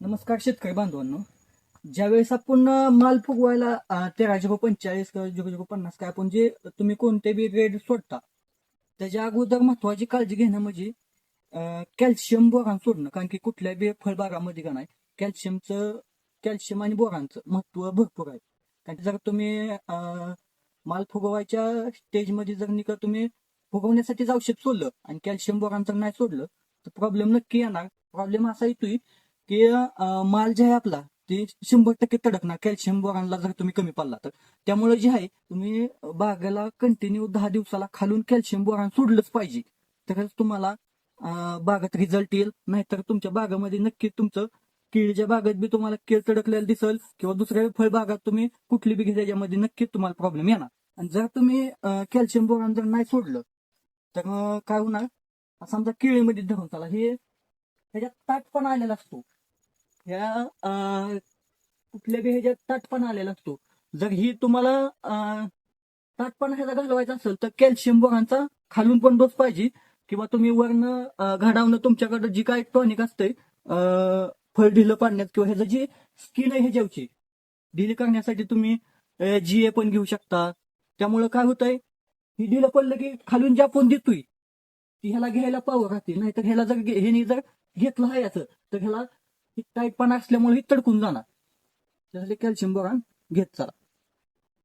नमस्कार शेतकरी बांधवांनो. ज्यावेळेस आपण माल फुगवायला 13-045 किंवा 0-050 काय आपण जे तुम्ही कोणते बी ग्रेड सोडता त्याच्या अगोदर महत्वाची काळजी घेणं म्हणजे कॅल्शियम बोरान सोडणं. कारण की कुठल्या बी फळबागामध्ये का नाही कॅल्शियम आणि बोरानचं महत्व भरपूर आहे. कारण की जर तुम्ही माल फुगवायच्या स्टेजमध्ये जर निका तुम्ही फुगवण्यासाठीच औषध सोडलं आणि कॅल्शियम बोरान जर नाही सोडलं तर प्रॉब्लेम नक्की येणार. प्रॉब्लेम असा येतोय की माल जे आहे आपला ते 100% तडकणार कॅल्शियम बोरानला जर तुम्ही कमी पडला तर. त्यामुळे जे आहे तुम्ही बागेला कंटिन्यू 10 दिवसाला खालून कॅल्शियम बोरान सोडलंच पाहिजे. तरच तुम्हाला बागेत रिझल्ट येईल. नाहीतर तुमच्या बागेमध्ये नक्की तुमचं केळीच्या बागेत बी तुम्हाला केळ तडकलेलं दिसल किंवा दुसऱ्या फळबागात तुम्ही कुठली बी त्याच्यामध्ये नक्कीच तुम्हाला प्रॉब्लेम येणार. आणि जर तुम्ही कॅल्शियम बोरान जर नाही सोडलं तर काय होणार, समजा केळीमध्ये धरून चला, हे ह्याच्यात ताटपणा आलेला असतो. ह्या कुठल्या बी ह्याच्यात ताटपणा आलेला असतो. जर ही तुम्हाला ताटपणा ह्याचा घालवायचा असेल तर कॅल्शियम बोरानचा खालून पण डोस पाहिजे किंवा तुम्ही वरनं घडावणं तुमच्याकडे जी काय टॉनिक असते फळ ढिलं पाडण्यात किंवा ह्याचं जी स्किन आहे ह्याच्यावरची ढिली करण्यासाठी तुम्ही GA पण घेऊ शकता. त्यामुळं काय होतंय, ही ढिलं पडलं की खालून जे आपण देतोय ती ह्याला घ्यायला पावर राहते. नाहीतर ह्याला जर ह्याने जर घेतलं आहे याचं तर ह्याला टाईटपणा असल्यामुळे ही तडकून जाणार. त्यासाठी कॅल्शियम बोरान घेत चला.